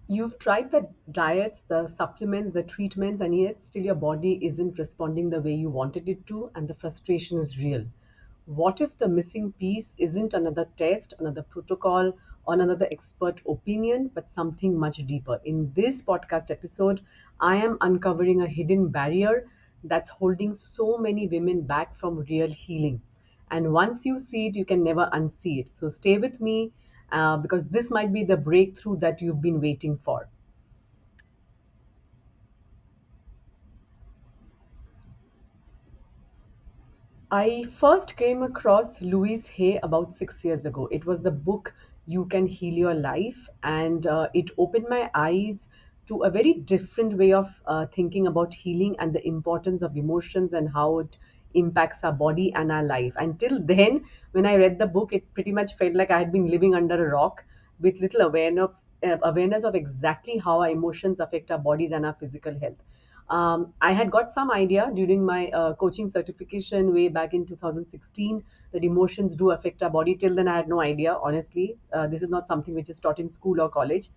You've tried the diets, the supplements, the treatments, and yet still your body isn't responding the way you wanted it to, and the frustration is real. What if the missing piece isn't another test, another protocol, or another expert opinion, but something much deeper? In this podcast episode, I am uncovering a hidden barrier that's holding so many women back from real healing. And once you see it, you can never unsee it. So stay with me because this might be the breakthrough that you've been waiting for. I first came across Louise Hay about 6 years ago. It was the book You Can Heal Your Life, and it opened my eyes to a very different way of thinking about healing and the importance of emotions and how it impacts our body and our life. Until then, when I read the book, it pretty much felt like I had been living under a rock with little awareness of exactly how our emotions affect our bodies and our physical health. I had got some idea during my coaching certification way back in 2016 that emotions do affect our body. Till then, I had no idea, honestly. This is not something which is taught in school or college.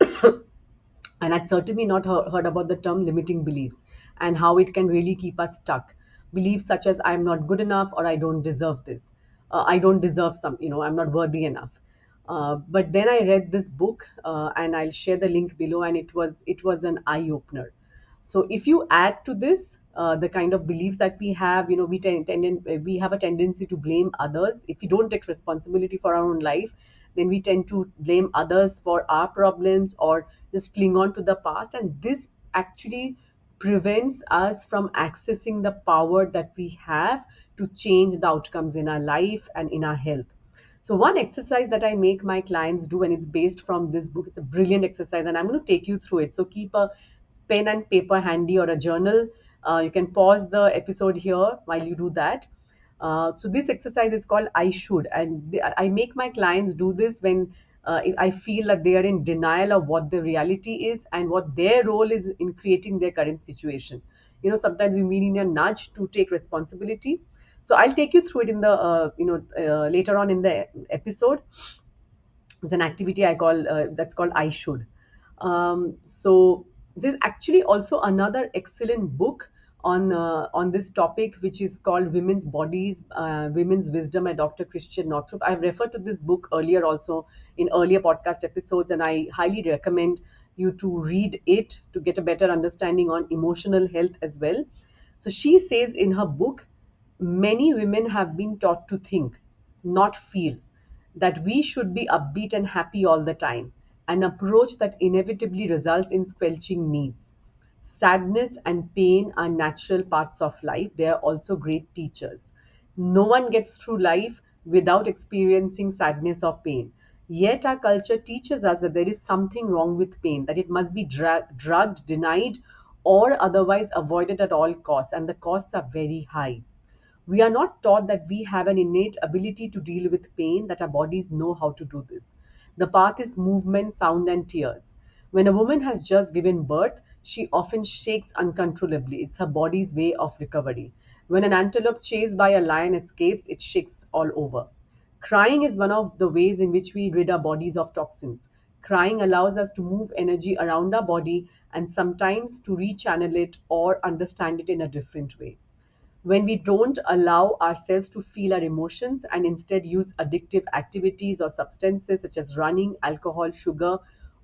And I'd certainly not heard about the term limiting beliefs and how it can really keep us stuck. Beliefs such as I'm not good enough or I don't deserve this. I don't deserve I'm not worthy enough. But then I read this book, and I'll share the link below, and it was an eye opener. So if you add to this the kind of beliefs that we have, we have a tendency to blame others. If we don't take responsibility for our own life, then we tend to blame others for our problems or just cling on to the past. And this actually prevents us from accessing the power that we have to change the outcomes in our life and in our health. So one exercise that I make my clients do, and it's based from this book, it's a brilliant exercise, and I'm going to take you through it. So keep a pen and paper handy or a journal. You can pause the episode here while you do that. So this exercise is called I should, and I make my clients do this when if I feel that they are in denial of what the reality is and what their role is in creating their current situation. Sometimes you need a nudge to take responsibility. So I'll take you through it in the later on in the episode. It's an activity I call that's called I should. So there's actually also another excellent book on this topic, which is called Women's Bodies, Women's Wisdom by Dr. Christian Northrup. I've referred to this book earlier also in earlier podcast episodes, and I highly recommend you to read it to get a better understanding on emotional health as well. So she says in her book, many women have been taught to think, not feel, that we should be upbeat and happy all the time, an approach that inevitably results in squelching needs. Sadness and pain are natural parts of life. They are also great teachers. No one gets through life without experiencing sadness or pain. Yet our culture teaches us that there is something wrong with pain, that it must be drugged, denied, or otherwise avoided at all costs, and the costs are very high. We are not taught that we have an innate ability to deal with pain, that our bodies know how to do this. The path is movement, sound, and tears. When a woman has just given birth, she often shakes uncontrollably. It's her body's way of recovery. When an antelope chased by a lion escapes, it shakes all over. Crying is one of the ways in which we rid our bodies of toxins. Crying allows us to move energy around our body and sometimes to rechannel it or understand it in a different way. When we don't allow ourselves to feel our emotions and instead use addictive activities or substances such as running, alcohol, sugar,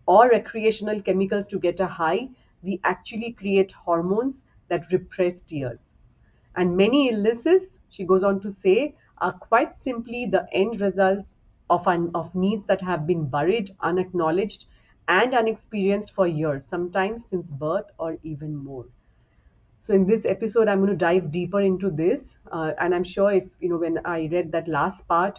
or recreational chemicals to get a high, we actually create hormones that repress tears. And many illnesses, she goes on to say, are quite simply the end results of needs that have been buried, unacknowledged, and unexperienced for years, sometimes since birth or even more. So in this episode, I'm going to dive deeper into this, and I'm sure if when I read that last part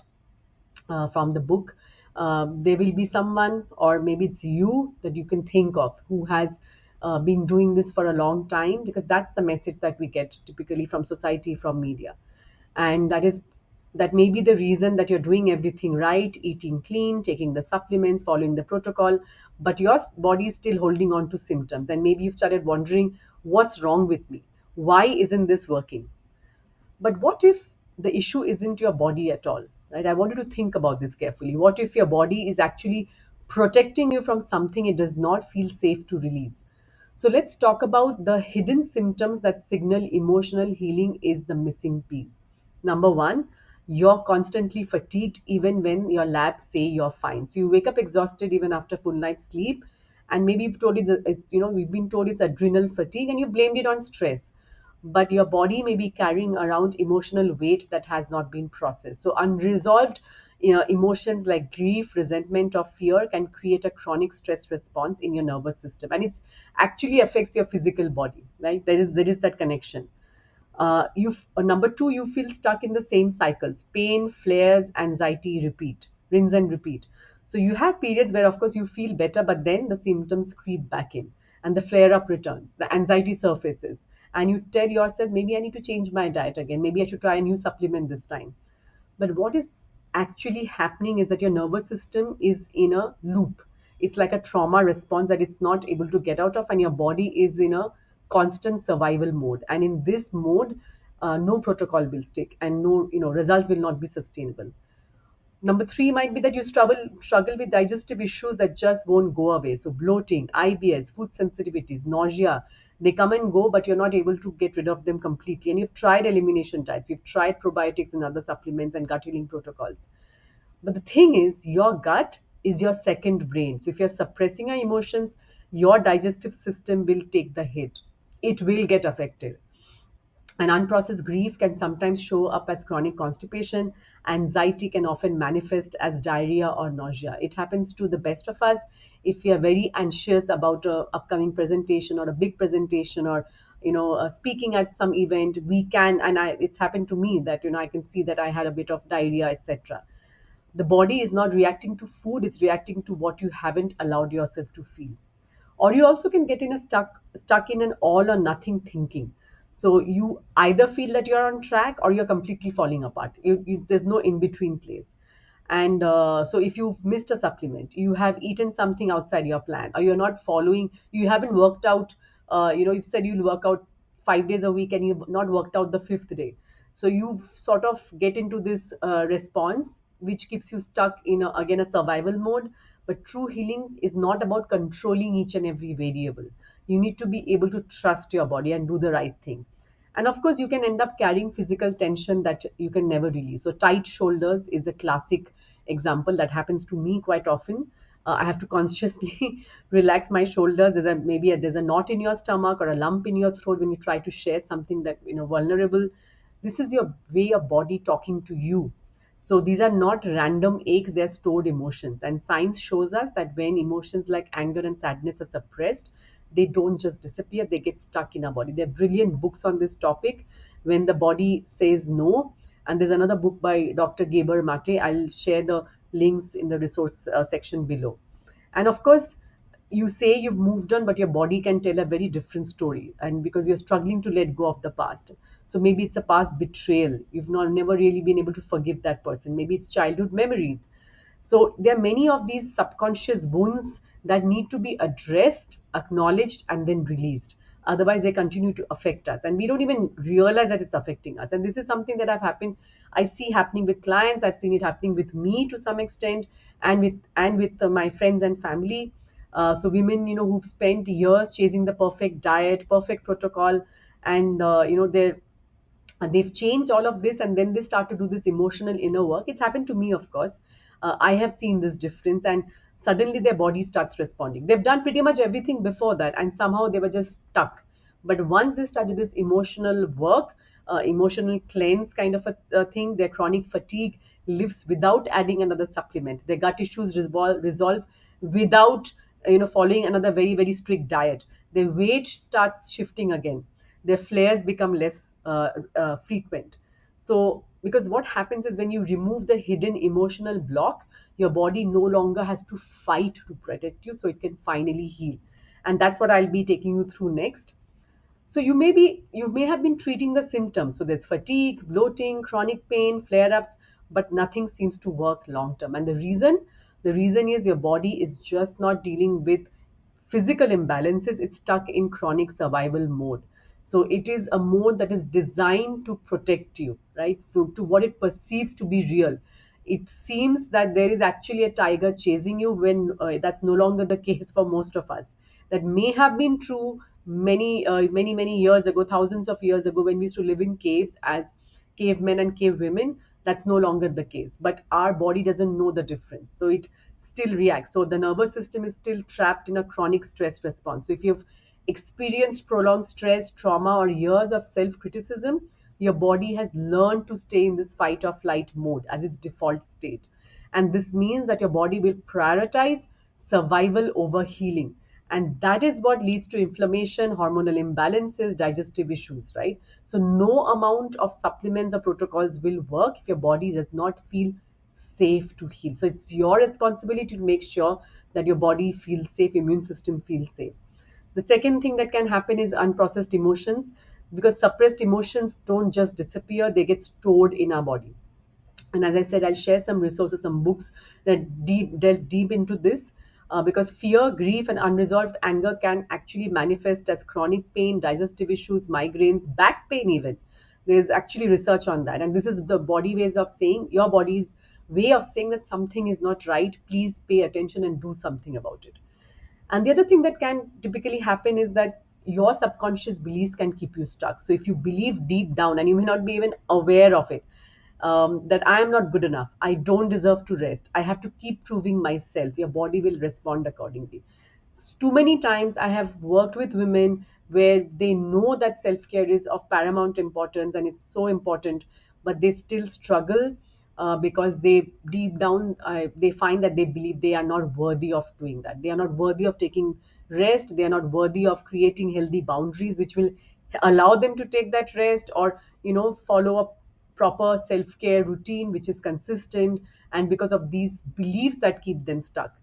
from the book, there will be someone, or maybe it's you, that you can think of who has been doing this for a long time, because that's the message that we get typically from society, from media, and that may be the reason that you're doing everything right, eating clean, taking the supplements, following the protocol, but your body is still holding on to symptoms, and maybe you've started wondering, what's wrong with me, why isn't this working? But what if the issue isn't your body at all, right? I want you to think about this carefully. What if your body is actually protecting you from something it does not feel safe to release. So let's talk about the hidden symptoms that signal emotional healing is the missing piece. Number one, you're constantly fatigued even when your labs say you're fine. So you wake up exhausted even after full night's sleep, and maybe you've told we've been told it's adrenal fatigue, and you blamed it on stress, but your body may be carrying around emotional weight that has not been processed. So, unresolved emotions like grief, resentment, or fear can create a chronic stress response in your nervous system, and it actually affects your physical body. Right? There is that connection. Number two, you feel stuck in the same cycles: pain, flares, anxiety, rinse and repeat. So you have periods where, of course, you feel better, but then the symptoms creep back in, and the flare up returns, the anxiety surfaces, and you tell yourself, maybe I need to change my diet again, maybe I should try a new supplement this time. But what is actually happening is that your nervous system is in a loop. It's like a trauma response that it's not able to get out of, and your body is in a constant survival mode. And in this mode, no protocol will stick, and no, results will not be sustainable. Number three might be that you struggle with digestive issues that just won't go away. So bloating, IBS, food sensitivities, nausea, they come and go, but you're not able to get rid of them completely. And you've tried elimination diets, you've tried probiotics and other supplements and gut healing protocols. But the thing is, your gut is your second brain. So if you're suppressing your emotions, your digestive system will take the hit. It will get affected. And unprocessed grief can sometimes show up as chronic constipation. Anxiety can often manifest as diarrhea or nausea. It happens to the best of us if we are very anxious about a upcoming presentation or a big presentation, or speaking at some event. We can, and it's happened to me that I can see that I had a bit of diarrhea, etc. The body is not reacting to food; it's reacting to what you haven't allowed yourself to feel. Or you also can get in a stuck in an all or nothing thinking. So you either feel that you're on track or you're completely falling apart. There's no in between place. And so if you've missed a supplement, you have eaten something outside your plan, or you're not following, you haven't worked out. You've said you'll work out 5 days a week and you've not worked out the fifth day. So you sort of get into this response which keeps you stuck in again a survival mode. But true healing is not about controlling each and every variable. You need to be able to trust your body and do the right thing. And of course, you can end up carrying physical tension that you can never release. So tight shoulders is a classic example that happens to me quite often. I have to consciously relax my shoulders. There's a knot in your stomach or a lump in your throat when you try to share something that vulnerable. This is your way your body talking to you. So these are not random aches; they're stored emotions. And science shows us that when emotions like anger and sadness are suppressed, they don't just disappear; they get stuck in our body. There are brilliant books on this topic. When the body says no, and there's another book by Dr. Geber Mate. I'll share the links in the resource section below. And of course, you say you've moved on, but your body can tell a very different story. And because you're struggling to let go of the past. So maybe it's a past betrayal. You've not never really been able to forgive that person. Maybe it's childhood memories. So there are many of these subconscious wounds that need to be addressed, acknowledged, and then released. Otherwise, they continue to affect us, and we don't even realize that it's affecting us. And this is something that I see happening with clients. I've seen it happening with me to some extent, and with my friends and family. So women, who've spent years chasing the perfect diet, perfect protocol, and they've changed all of this, and then they start to do this emotional inner work. It's happened to me, of course. I have seen this difference, and suddenly their body starts responding. They've done pretty much everything before that, and somehow they were just stuck. But once they started this emotional work, emotional cleanse kind of a thing, their chronic fatigue lives without adding another supplement. Their gut issues resolve without following another very very strict diet. Their weight starts shifting again. Their flares become less frequent. So, because what happens is when you remove the hidden emotional block, your body no longer has to fight to protect you, so it can finally heal. And that's what I'll be taking you through next. So you may have been treating the symptoms. So there's fatigue, bloating, chronic pain, flare-ups, but nothing seems to work long term. And the reason is your body is just not dealing with physical imbalances. It's stuck in chronic survival mode. So it is a mode that is designed to protect you, right? To what it perceives to be real. it seems that there is actually a tiger chasing you, when that's no longer the case for most of us. That may have been true many years ago, thousands of years ago, when we used to live in caves as cavemen and cavewomen. That's no longer the case, but our body doesn't know the difference, so it still reacts. So the nervous system is still trapped in a chronic stress response. So if you've experienced prolonged stress, trauma, or years of self criticism, your body has learned to stay in this fight or flight mode as its default state. And this means that your body will prioritize survival over healing. And that is what leads to inflammation, hormonal imbalances, digestive issues, right? So, no amount of supplements or protocols will work if your body does not feel safe to heal. So, it's your responsibility to make sure that your body feels safe, immune system feels safe. The second thing that can happen is unprocessed emotions, because suppressed emotions don't just disappear, they get stored in our body. And as I said, I'll share some resources, some books that delve deep into this, because fear, grief, and unresolved anger can actually manifest as chronic pain, digestive issues, migraines, back pain, even. There's actually research on that. And this is the body ways of saying, your body's way of saying that something is not right. Please pay attention and do something about it. And the other thing that can typically happen is that your subconscious beliefs can keep you stuck. So if you believe deep down, and you may not be even aware of it, that I am not good enough, I don't deserve to rest, I have to keep proving myself, your body will respond accordingly. Too many times I have worked with women where they know that self care is of paramount importance and it's so important, but they still struggle, because they deep down they find that they believe they are not worthy of doing that. They are not worthy of taking rest. They are not worthy of creating healthy boundaries which will allow them to take that rest, or follow a proper self care routine which is consistent. And because of these beliefs that keep them stuck,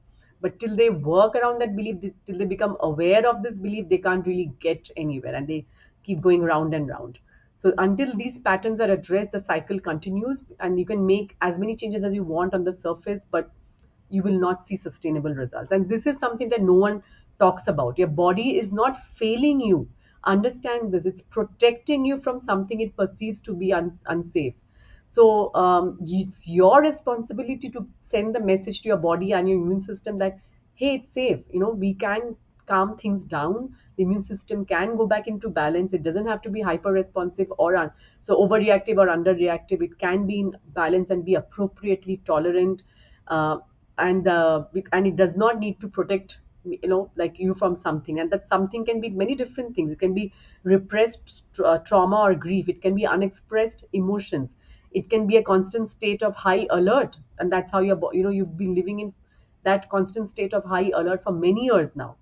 but till they work around that belief, till they become aware of this belief, they can't really get anywhere, and they keep going round and round. So until these patterns are addressed, the cycle continues, and you can make as many changes as you want on the surface, but you will not see sustainable results. And this is something that no one talks about. Your body is not failing you. Understand this. It's protecting you from something it perceives to be unsafe. So it's your responsibility to send the message to your body and your immune system that, hey, it's safe. We can calm things down. The immune system can go back into balance. It doesn't have to be hyper responsive or so overreactive or underreactive. It can be in balance and be appropriately tolerant. Uh, and it does not need to protect like you from something. And that something can be many different things. It can be repressed trauma or grief. It can be unexpressed emotions. It can be a constant state of high alert, and that's how you've been living in that constant state of high alert for many years now,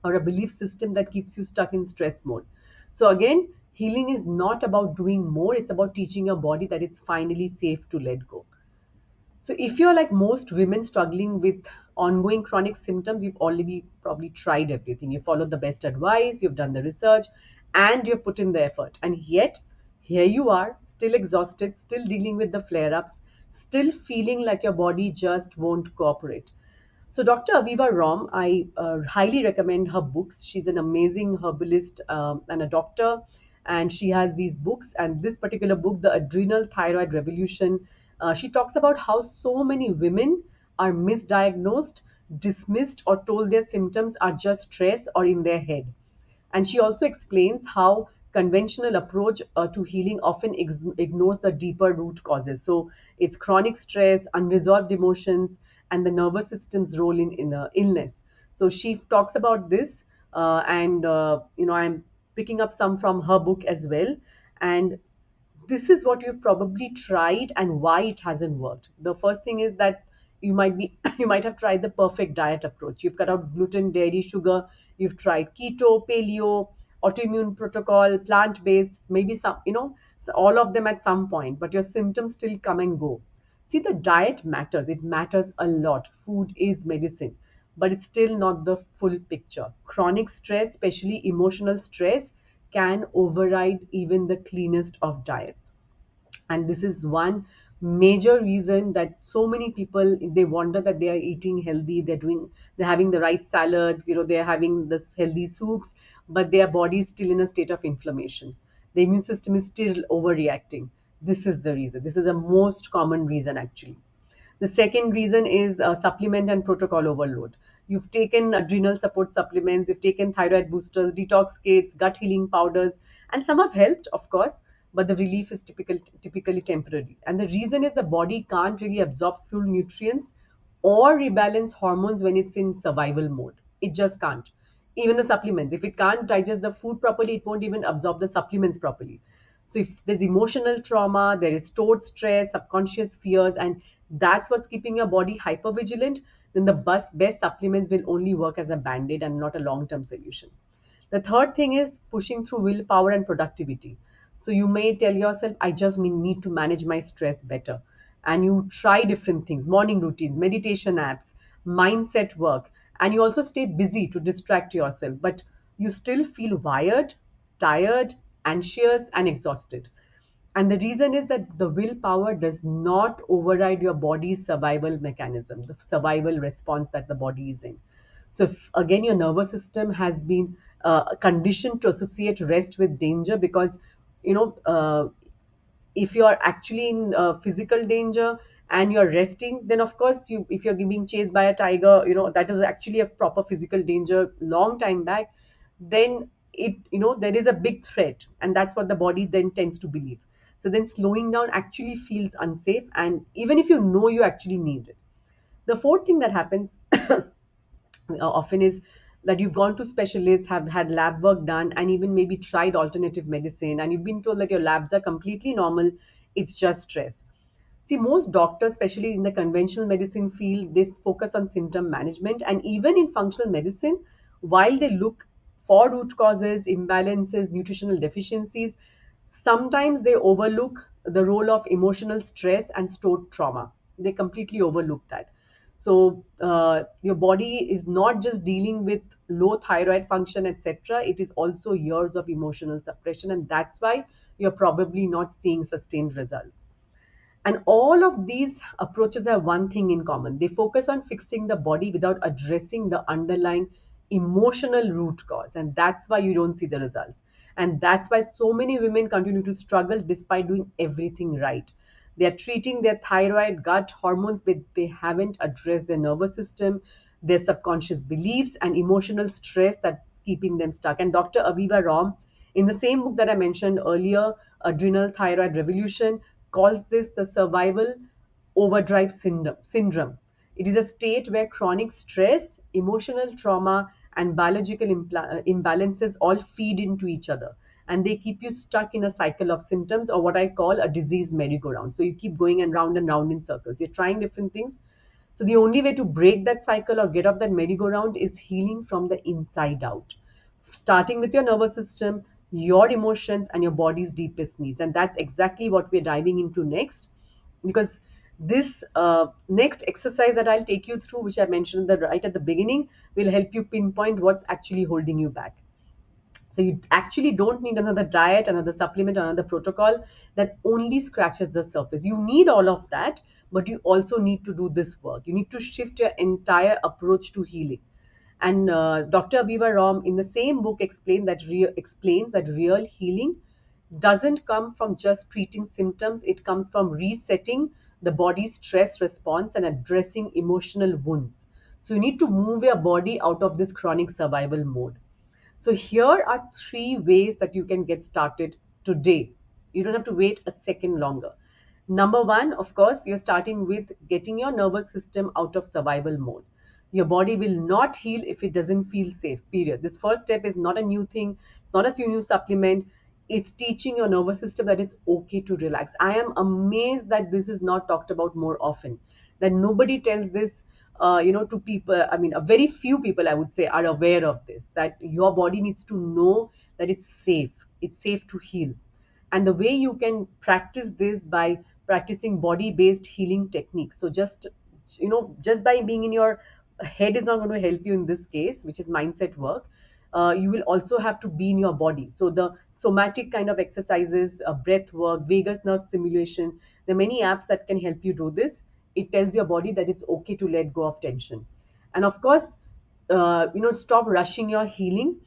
or a belief system that keeps you stuck in stress mode. So again, healing is not about doing more, it's about teaching your body that it's finally safe to let go. So, if you're like most women struggling with ongoing chronic symptoms, you've already probably tried everything. You followed the best advice, you've done the research, and you've put in the effort. And yet, here you are, still exhausted, still dealing with the flare ups, still feeling like your body just won't cooperate. So, Dr. Aviva Rom, I highly recommend her books. She's an amazing herbalist and a doctor, and she has these books. And this particular book, The Adrenal Thyroid Revolution, she talks about how so many women are misdiagnosed, dismissed, or told their symptoms are just stress or in their head. And she also explains how conventional approach to healing often ignores the deeper root causes. So it's chronic stress, unresolved emotions, and the nervous system's role in illness. So she talks about this, and I'm picking up some from her book as well. And this is what you've probably tried and why it hasn't worked. The first thing is that you might be you might have tried the perfect diet approach. You've cut out gluten, dairy, sugar. You've tried keto, paleo, autoimmune protocol, plant based, maybe some, so all of them at some point, but your symptoms still come and go. See, the diet matters. It matters a lot. Food is medicine, but it's still not the full picture. Chronic stress, especially emotional stress, can override even the cleanest of diets. And this is one major reason that so many people, they wonder that they are eating healthy, they're having the right salads, they're having this healthy soups, but their body is still in a state of inflammation. The immune system is still overreacting. This is the reason. This is the most common reason, actually. The second reason is supplement and protocol overload. You've taken adrenal support supplements, you've taken thyroid boosters, detox kits, gut healing powders, and some have helped, of course, but the relief is typically temporary. And the reason is the body can't really absorb full nutrients or rebalance hormones when it's in survival mode. It just can't. Even the supplements, if it can't digest the food properly, it won't even absorb the supplements properly. So if there's emotional trauma, there is stored stress, subconscious fears, and that's what's keeping your body hyper vigilant, then the best supplements will only work as a band-aid and not a long-term solution. The third thing is pushing through willpower and productivity. So you may tell yourself, I just need to manage my stress better. And you try different things, morning routines, meditation apps, mindset work, and you also stay busy to distract yourself. But you still feel wired, tired, anxious, and exhausted. And the reason is that the willpower does not override your body's survival mechanism, the survival response that the body is in. So, if, again, your nervous system has been conditioned to associate rest with danger because, you know, if you're actually in physical danger and you're resting, then of course, if you're being chased by a tiger, that is actually a proper physical danger long time back, then there is a big threat, and that's what the body then tends to believe. So then slowing down actually feels unsafe, and even if you know you actually need it. The fourth thing that happens often is that you've gone to specialists, have had lab work done, and even maybe tried alternative medicine, and you've been told that your labs are completely normal, it's just stress. See, most doctors, especially in the conventional medicine field, they focus on symptom management, and even in functional medicine, while they look for root causes, imbalances, nutritional deficiencies, sometimes they overlook the role of emotional stress and stored trauma. They completely overlook that. So your body is not just dealing with low thyroid function, etc. It is also years of emotional suppression, and that's why you're probably not seeing sustained results. And all of these approaches have one thing in common. They focus on fixing the body without addressing the underlying emotional root cause. And that's why you don't see the results. And that's why so many women continue to struggle despite doing everything right. They are treating their thyroid, gut, hormones, but they haven't addressed their nervous system, their subconscious beliefs, and emotional stress that's keeping them stuck. And Dr. Aviva Rom, in the same book that I mentioned earlier, Adrenal Thyroid Revolution, calls this the survival overdrive syndrome. It is a state where chronic stress, emotional trauma, and biological imbalances all feed into each other. And they keep you stuck in a cycle of symptoms, or what I call a disease merry-go-round. So you keep going and round in circles. You're trying different things. So the only way to break that cycle or get off that merry-go-round is healing from the inside out, starting with your nervous system, your emotions, and your body's deepest needs. And that's exactly what we're diving into next. Because this next exercise that I'll take you through, which I mentioned right at the beginning, will help you pinpoint what's actually holding you back. So you actually don't need another diet, another supplement, another protocol that only scratches the surface. You need all of that, but you also need to do this work. You need to shift your entire approach to healing. And Dr. Aviva Rom, in the same book, explains that real healing doesn't come from just treating symptoms. It comes from resetting the body's stress response and addressing emotional wounds. So you need to move your body out of this chronic survival mode. So here are three ways that you can get started today. You don't have to wait a second longer. Number one, of course, you're starting with getting your nervous system out of survival mode. Your body will not heal if it doesn't feel safe, period. This first step is not a new thing, not a new supplement. It's teaching your nervous system that it's okay to relax. I am amazed that this is not talked about more often, that nobody tells this to people. I mean, a very few people, I would say, are aware of this, that your body needs to know that it's safe to heal. And the way you can practice this by practicing body based healing techniques. So just by being in your head is not going to help you in this case, which is mindset work. You will also have to be in your body. So the somatic kind of exercises, breath work, vagus nerve stimulation, there are many apps that can help you do this. It tells your body that it's okay to let go of tension. And of course, stop rushing your healing,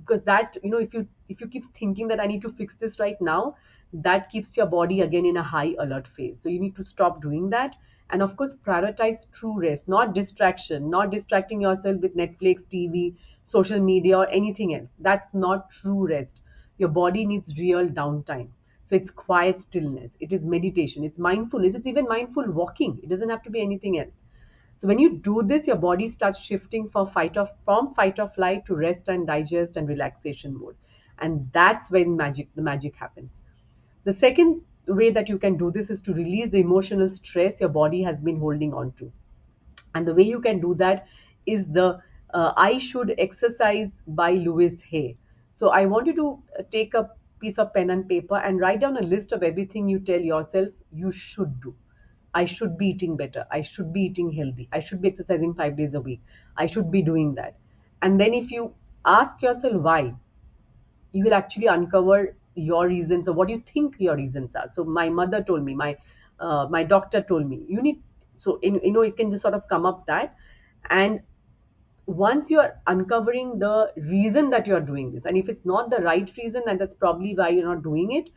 because that, if you keep thinking that I need to fix this right now, that keeps your body again in a high alert phase. So you need to stop doing that And of course, prioritize true rest, not distraction, not distracting yourself with Netflix, TV, social media, or anything else. That's not true rest. Your body needs real downtime. So it's quiet stillness, it is meditation, it's mindfulness, it's even mindful walking. It doesn't have to be anything else. So when you do this, your body starts shifting from fight or flight to rest and digest and relaxation mode. And that's when the magic happens. The second way that you can do this is to release the emotional stress your body has been holding on to. And the way you can do that is the I Should Exercise by Louis Hay. So I want you to take a piece of pen and paper and write down a list of everything you tell yourself you should do. I should be eating better. I should be eating healthy. I should be exercising 5 days a week. I should be doing that. And then if you ask yourself why, you will actually uncover your reasons or what you think your reasons are. So my mother told me, my doctor told me, you need. So it can just sort of come up that, and once you're uncovering the reason that you're doing this, and if it's not the right reason, and that's probably why you're not doing it,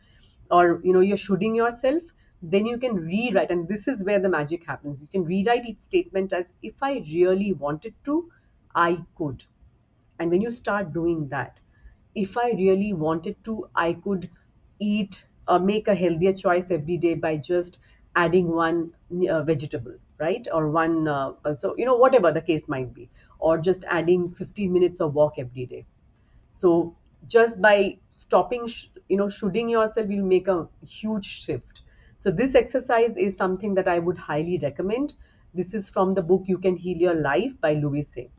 or you're shooting yourself, then you can rewrite, and this is where the magic happens. You can rewrite each statement as, if I really wanted to, I could. And when you start doing that, if I really wanted to, I could eat or make a healthier choice every day by just adding one vegetable, right? Or one, whatever the case might be, or just adding 15 minutes of walk every day. So just by stopping, shooting yourself, you'll make a huge shift. So this exercise is something that I would highly recommend. This is from the book You Can Heal Your Life by Louis Hay.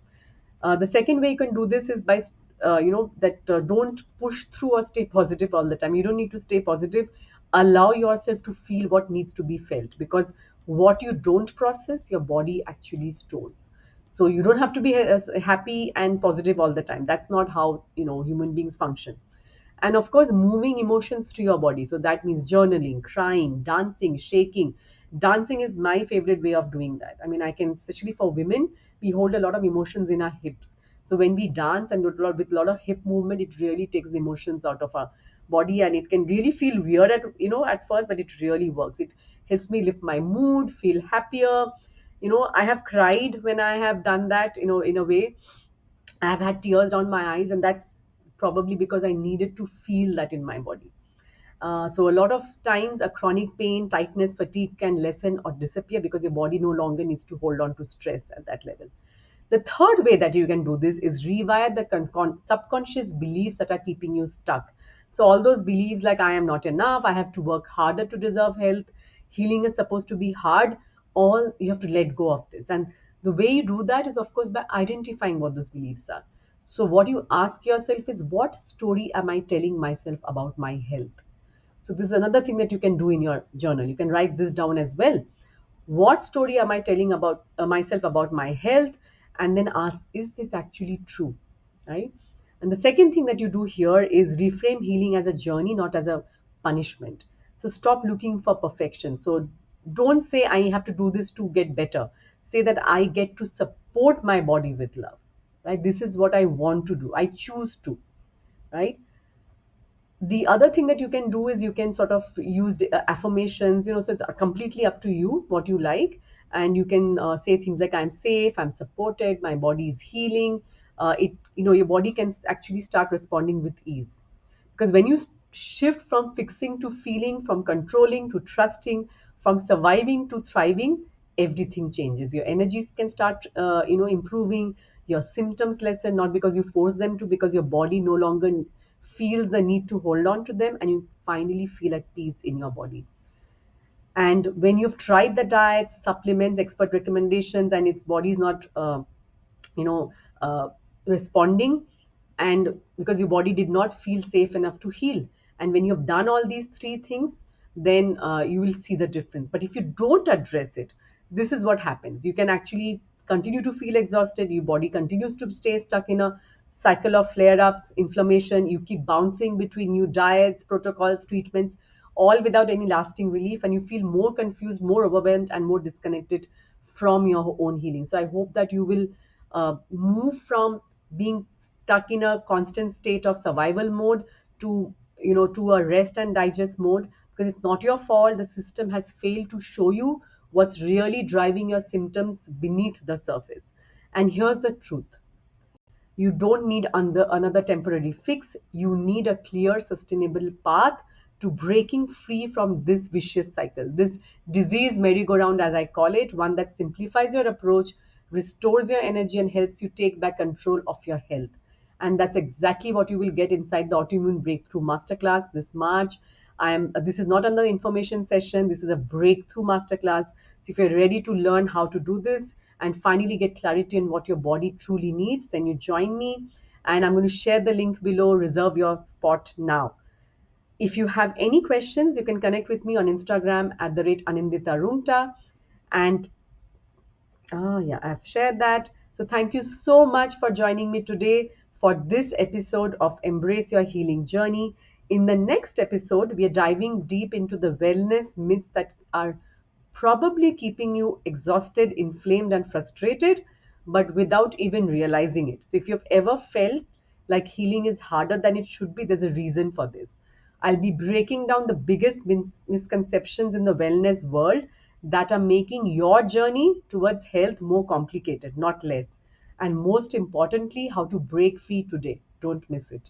The second way you can do this is by, don't push through or stay positive all the time. You don't need to stay positive. Allow yourself to feel what needs to be felt, because what you don't process, your body actually stores. So you don't have to be happy and positive all the time. That's not how human beings function. And of course, moving emotions to your body. So that means journaling, crying, dancing, shaking. Dancing is my favorite way of doing that. I mean, I can, especially for women, we hold a lot of emotions in our hips. So when we dance and with a lot of hip movement, it really takes the emotions out of our body, and it can really feel weird at first, but it really works. It helps me lift my mood, feel happier. I have cried when I have done that, in a way. I've had tears down my eyes, and that's probably because I needed to feel that in my body. So a lot of times, a chronic pain, tightness, fatigue can lessen or disappear because your body no longer needs to hold on to stress at that level. The third way that you can do this is rewire the subconscious beliefs that are keeping you stuck. So all those beliefs like I am not enough, I have to work harder to deserve health, healing is supposed to be hard, all you have to let go of this. And the way you do that is, of course, by identifying what those beliefs are. So what you ask yourself is, what story am I telling myself about my health? So this is another thing that you can do in your journal. You can write this down as well. What story am I telling about myself about my health? And then ask, is this actually true? Right? And the second thing that you do here is reframe healing as a journey, not as a punishment. So stop looking for perfection. So don't say I have to do this to get better. Say that I get to support my body with love. Right? This is what I want to do. I choose to. Right? The other thing that you can do is you can sort of use affirmations, so it's completely up to you what you like. And you can say things like, I'm safe, I'm supported, my body is healing. Your body can actually start responding with ease, because when you shift from fixing to feeling, from controlling to trusting, from surviving to thriving, everything changes. Your energies can start improving, your symptoms lessen, not because you force them to, because your body no longer feels the need to hold on to them, and you finally feel at peace in your body. And when you've tried the diets, supplements, expert recommendations, and its body is not you know uh, responding, and because your body did not feel safe enough to heal, and when you've done all these three things, then you will see the difference. But if you don't address it, this is what happens. You can actually continue to feel exhausted, your body continues to stay stuck in a cycle of flare-ups, inflammation. You keep bouncing between new diets, protocols, treatments, all without any lasting relief, and you feel more confused, more overwhelmed, and more disconnected from your own healing. So I hope that you will move from being stuck in a constant state of survival mode to to a rest and digest mode, because it's not your fault. The system has failed to show you what's really driving your symptoms beneath the surface. And here's the truth: you don't need another temporary fix. You need a clear, sustainable path to breaking free from this vicious cycle, this disease merry-go-round, as I call it, one that simplifies your approach, restores your energy, and helps you take back control of your health. And that's exactly what you will get inside the Autoimmune Breakthrough Masterclass this March. This is not another information session. This is a breakthrough masterclass. So if you're ready to learn how to do this and finally get clarity on what your body truly needs, then you join me. And I'm going to share the link below. Reserve your spot now. If you have any questions, you can connect with me on Instagram at the rate Anindita Rumta. And yeah, I've shared that. So thank you so much for joining me today for this episode of Embrace Your Healing Journey. In the next episode, we are diving deep into the wellness myths that are probably keeping you exhausted, inflamed, and frustrated, but without even realizing it. So if you've ever felt like healing is harder than it should be, there's a reason for this. I'll be breaking down the biggest misconceptions in the wellness world that are making your journey towards health more complicated, not less. And most importantly, how to break free today. Don't miss it.